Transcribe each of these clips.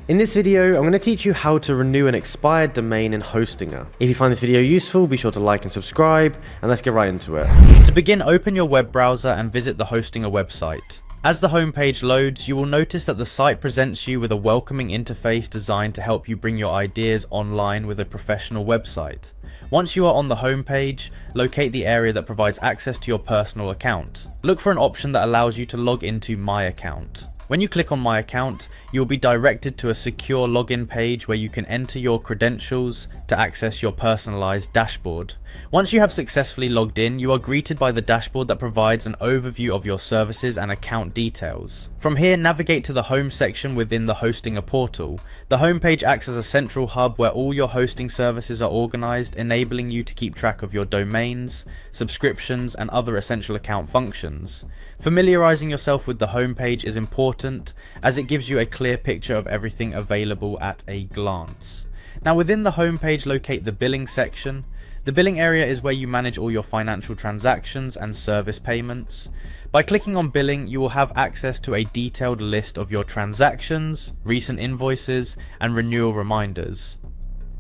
In this video, I'm going to teach you how to renew an expired domain in Hostinger. If you find this video useful, be sure to like and subscribe, and let's get right into it. To begin, open your web browser and visit the Hostinger website. As the homepage loads, you will notice that the site presents you with a welcoming interface designed to help you bring your ideas online with a professional website. Once you are on the homepage, locate the area that provides access to your personal account. Look for an option that allows you to log into My Account. When you click on My Account, you will be directed to a secure login page where you can enter your credentials to access your personalized dashboard. Once you have successfully logged in, you are greeted by the dashboard that provides an overview of your services and account details. From here, navigate to the home section within the Hostinger portal. The homepage acts as a central hub where all your hosting services are organized, enabling you to keep track of your domains, subscriptions, and other essential account functions. Familiarizing yourself with the homepage is important as it gives you a clear picture of everything available at a glance. Now, within the homepage, locate the billing section. The billing area is where you manage all your financial transactions and service payments. By clicking on billing, you will have access to a detailed list of your transactions, recent invoices, and renewal reminders.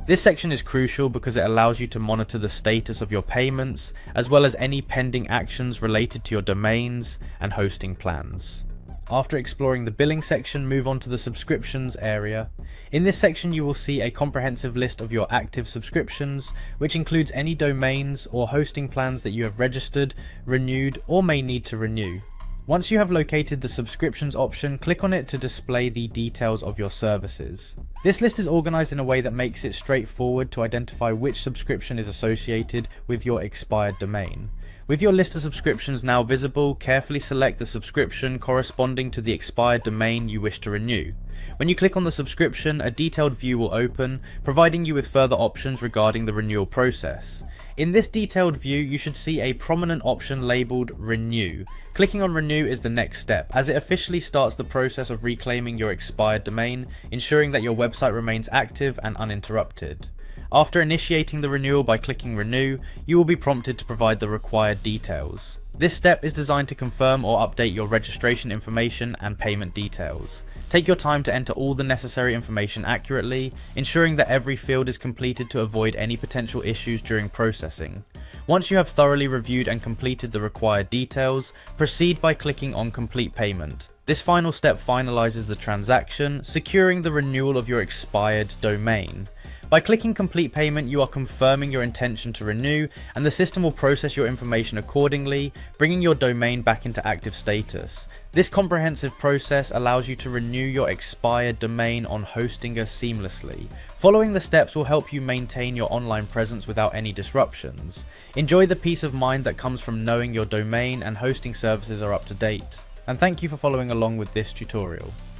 This section is crucial because it allows you to monitor the status of your payments, as well as any pending actions related to your domains and hosting plans. After exploring the billing section, move on to the subscriptions area. In this section, you will see a comprehensive list of your active subscriptions, which includes any domains or hosting plans that you have registered, renewed, or may need to renew. Once you have located the subscriptions option, click on it to display the details of your services. This list is organized in a way that makes it straightforward to identify which subscription is associated with your expired domain. With your list of subscriptions now visible, carefully select the subscription corresponding to the expired domain you wish to renew. When you click on the subscription, a detailed view will open, providing you with further options regarding the renewal process. In this detailed view, you should see a prominent option labelled Renew. Clicking on Renew is the next step, as it officially starts the process of reclaiming your expired domain, ensuring that your website remains active and uninterrupted. After initiating the renewal by clicking Renew, you will be prompted to provide the required details. This step is designed to confirm or update your registration information and payment details. Take your time to enter all the necessary information accurately, ensuring that every field is completed to avoid any potential issues during processing. Once you have thoroughly reviewed and completed the required details, proceed by clicking on Complete Payment. This final step finalizes the transaction, securing the renewal of your expired domain. By clicking Complete Payment, you are confirming your intention to renew, and the system will process your information accordingly, bringing your domain back into active status. This comprehensive process allows you to renew your expired domain on Hostinger seamlessly. Following the steps will help you maintain your online presence without any disruptions. Enjoy the peace of mind that comes from knowing your domain and hosting services are up to date. And thank you for following along with this tutorial.